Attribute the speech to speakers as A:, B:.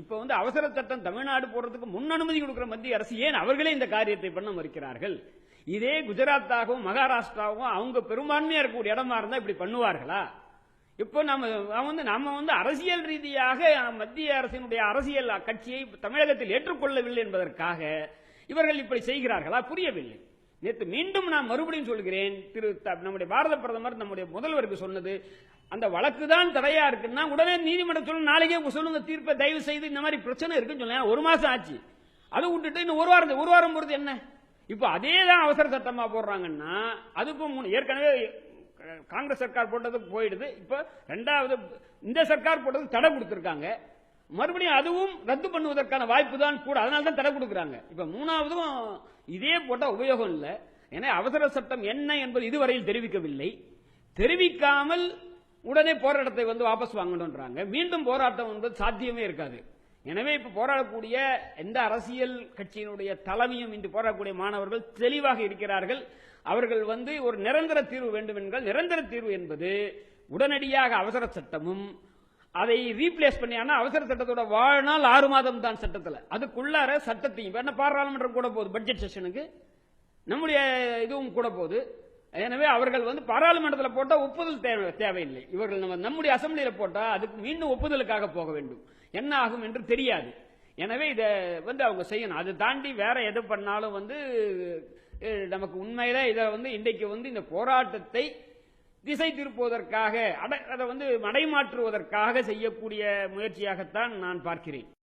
A: இப்ப அவசர சட்டம் தமிழ்நாடு போடுறதுக்கு முன் அனுமதி கொடுக்கிற மத்திய அரசு ஏன் அவர்களே இந்த காரியத்தை பண்ண மறுக்கிறார்கள்? இதே குஜராத்தாகவும் மகாராஷ்டிராவும் அவங்க பெரும்பான்மையா இருக்கக்கூடிய இடமா இருந்தா இப்படி பண்ணுவார்களா? இப்போ நம்ம அரசியல் ரீதியாக மத்திய அரசினுடைய அரசியல் கட்சியை தமிழகத்தில் ஏற்றுக்கொள்ளவில்லை என்பதற்காக இவர்கள் இப்படி செய்கிறார்களா? புரியவில்லை. நேற்று மீண்டும் நான் மறுபடியும் சொல்கிறேன், நம்முடைய பாரத பிரதமர் நம்முடைய முதல்வருக்கு சொன்னது, அந்த வழக்கு தான் தடையா இருக்குன்னா உடனே நீதிமன்றம் சொல்ல நாளைக்கே சொல்லுங்க தீர்ப்பை, தயவு செய்து இந்த மாதிரி பிரச்சனை இருக்குன்னு சொல்ல. ஒரு மாசம் ஆச்சு, அதை விட்டுட்டு இன்னும் ஒரு வாரம் போறது என்ன? இப்போ அதே தான் அவசர சட்டமா போடுறாங்கன்னா அதுக்கும் ஏற்கனவே காங்கிரஸ் சர்க்கார் போட்டது போயிடுது. இப்ப ரெண்டாவது இந்த சர்க்கார் போட்டது தடை கொடுத்திருக்காங்க. மறுபடியும் அதுவும் ரத்து பண்ணுவதற்கான வாய்ப்பு தான் கூட, அதனால தான் தடை கொடுக்கிறாங்க. இப்ப மூணாவதும் இதே போட்ட உபயோகம் இல்லை. ஏன்னா அவசர சட்டம் என்ன என்பது இதுவரையில் தெரிவிக்கவில்லை. தெரிவிக்காமல் உடனே போராட்டத்தை வாபஸ் வாங்கணும்ன்றாங்க. மீண்டும் போராட்டம் என்பது சாத்தியமே இருக்காது. எனவே இப்ப போராடக்கூடிய எந்த அரசியல் கட்சியினுடைய தலைமையும் இன்று போராடக்கூடிய மாணவர்கள் தெளிவாக இருக்கிறார்கள். அவர்கள் ஒரு நிரந்தர தீர்வு வேண்டும் என்றால், நிரந்தர தீர்வு என்பது உடனடியாக அவசர சட்டமும் அதை ரீப்ளேஸ் பண்ணி, அவசர சட்டத்தோட வாழ்நாள் 6 மாதம் தான் சட்டத்தில், அதுக்குள்ளார சட்டத்தையும் பாராளுமன்றம் கூட போகுது, பட்ஜெட் செஷனுக்கு நம்முடைய இதுவும் கூட போகுது. எனவே அவர்கள் பாராளுமன்றத்தில் போட்டா ஒப்புதல் தேவையில்லை. இவர்கள் நம்முடைய அசம்பிளியில் போட்டா அதுக்கு மீண்டும் ஒப்புதலுக்காக போக வேண்டும். என்ன ஆகும் என்று தெரியாது. எனவே இதை அவங்க செய்யணும். அதை தாண்டி வேற எது பண்ணாலும் நமக்கு உண்மையில இதை இன்றைக்கு இந்த போராட்டத்தை திசை திருப்புவதற்காக, அதை மடைமாற்றுவதற்காக செய்யக்கூடிய முயற்சியாகத்தான் நான் பார்க்கிறேன்.